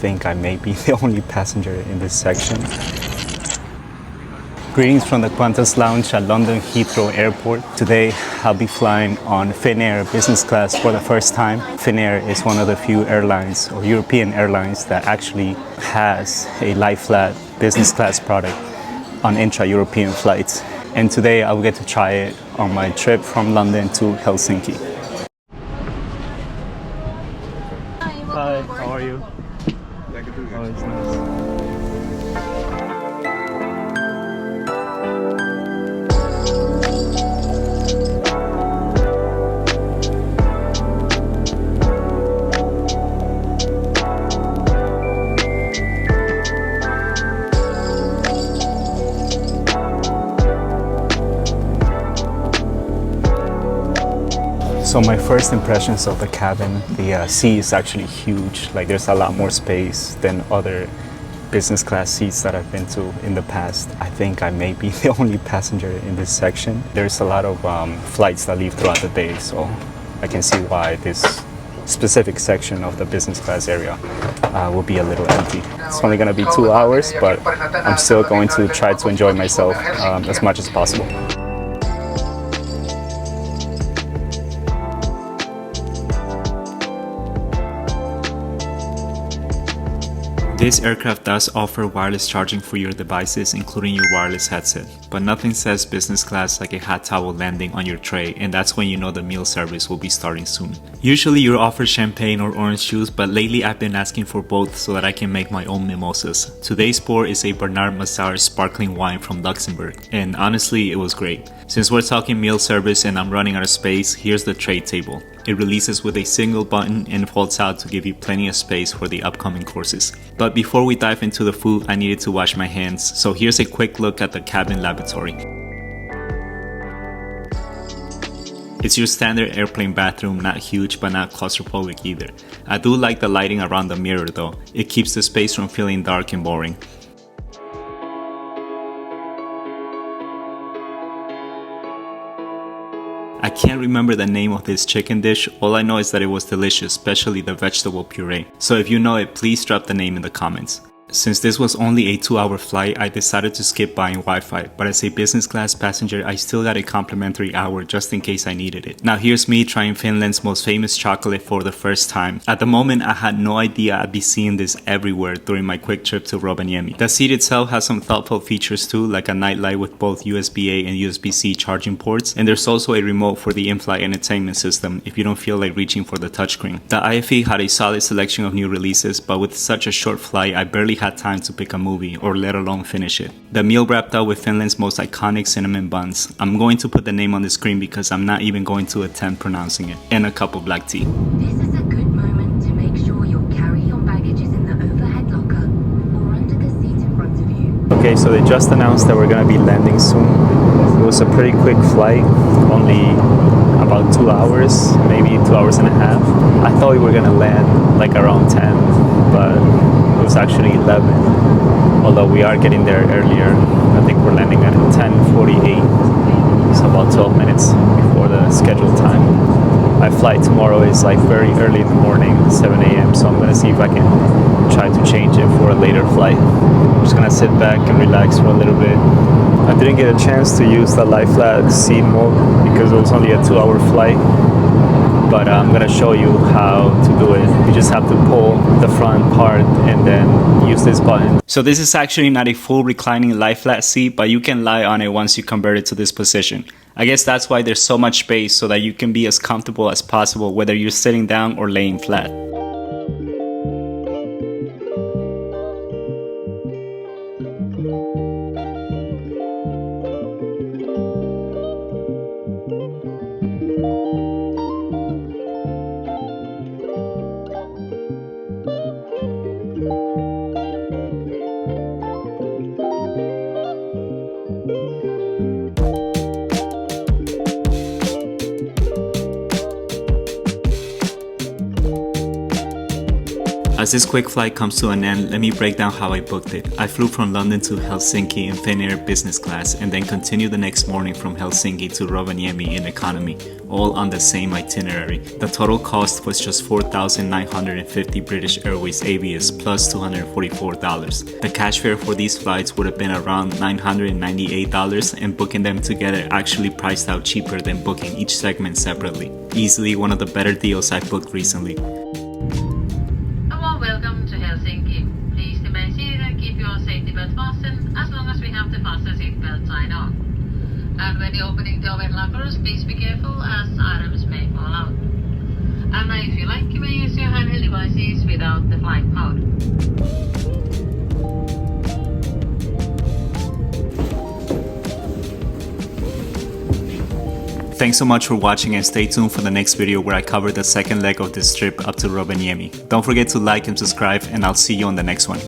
think I may be the only passenger in this section. Greetings from the Qantas Lounge at London Heathrow Airport. Today I'll be flying on FINNAIR Business Class for the first time. FINNAIR is one of the few airlines or European airlines that actually has a lie-flat business class product on intra-European flights. And today I'll get to try it on my trip from London to Helsinki. Hi, how are you? Oh, it's nice. So my first impressions of the cabin, the seat is actually huge. Like there's a lot more space than other business class seats that I've been to in the past. I think I may be the only passenger in this section. There's a lot of flights that leave throughout the day, so I can see why this specific section of the business class area will be a little empty. It's only going to be 2 hours, but I'm still going to try to enjoy myself as much as possible. This aircraft does offer wireless charging for your devices, including your wireless headset, but nothing says business class like a hot towel landing on your tray, and that's when you know the meal service will be starting soon. Usually you're offered champagne or orange juice, but lately I've been asking for both so that I can make my own mimosas. Today's pour is a Bernard Massard sparkling wine from Luxembourg, and honestly it was great. Since we're talking meal service and I'm running out of space, here's the tray table. It releases with a single button and folds out to give you plenty of space for the upcoming courses. But before we dive into the food, I needed to wash my hands, so here's a quick look at the cabin lavatory. It's your standard airplane bathroom, not huge but not claustrophobic either. I do like the lighting around the mirror though, it keeps the space from feeling dark and boring. I can't remember the name of this chicken dish, all I know is that it was delicious, especially the vegetable puree. So if you know it, please drop the name in the comments. Since this was only a 2-hour flight, I decided to skip buying Wi-Fi, but as a business class passenger, I still got a complimentary hour just in case I needed it. Now here's me trying Finland's most famous chocolate for the first time. At the moment, I had no idea I'd be seeing this everywhere during my quick trip to Rovaniemi. The seat itself has some thoughtful features too, like a nightlight with both USB-A and USB-C charging ports, and there's also a remote for the in-flight entertainment system if you don't feel like reaching for the touchscreen. The IFE had a solid selection of new releases, but with such a short flight, I barely had time to pick a movie or let alone finish it. The meal wrapped up with Finland's most iconic cinnamon buns. I'm going to put the name on the screen because I'm not even going to attempt pronouncing it. And a cup of black tea. This is a good moment to make sure your carry-on baggage is in the overhead locker or under the seat in front of you. Okay, so they just announced that we're going to be landing soon. It was a pretty quick flight, only about 2 hours, maybe 2 hours and a half. I thought we were going to land like around 10, but it was actually 11, although we are getting there earlier. I think we're landing at 10:48, so about 12 minutes before the scheduled time. My flight tomorrow is like very early in the morning, 7 a.m., so I'm going to see if I can try to change it for a later flight. I'm just going to sit back and relax for a little bit. I didn't get a chance to use the lie-flat seat mode because it was only a 2-hour flight. But I'm going to show you how to do it. You just have to pull the front part and then use this button. So this is actually not a full reclining lie-flat seat, but you can lie on it once you convert it to this position. I guess that's why there's so much space, so that you can be as comfortable as possible whether you're sitting down or laying flat. As this quick flight comes to an end, let me break down how I booked it. I flew from London to Helsinki in FINNAIR Business Class and then continued the next morning from Helsinki to Rovaniemi in economy, all on the same itinerary. The total cost was just 4,950 British Airways ABS plus $244. The cash fare for these flights would have been around $998, and booking them together actually priced out cheaper than booking each segment separately. Easily one of the better deals I've booked recently. Welcome to Helsinki. Please remain seated and keep your safety belt fastened as long as we have the fasten seat belt sign on. And when you're opening the overhead lockers, please be careful as items may fall out. And if you like, you may use your handheld devices without the flight mode. Thanks so much for watching, and stay tuned for the next video where I cover the second leg of this trip up to Rovaniemi. Don't forget to like and subscribe, and I'll see you on the next one.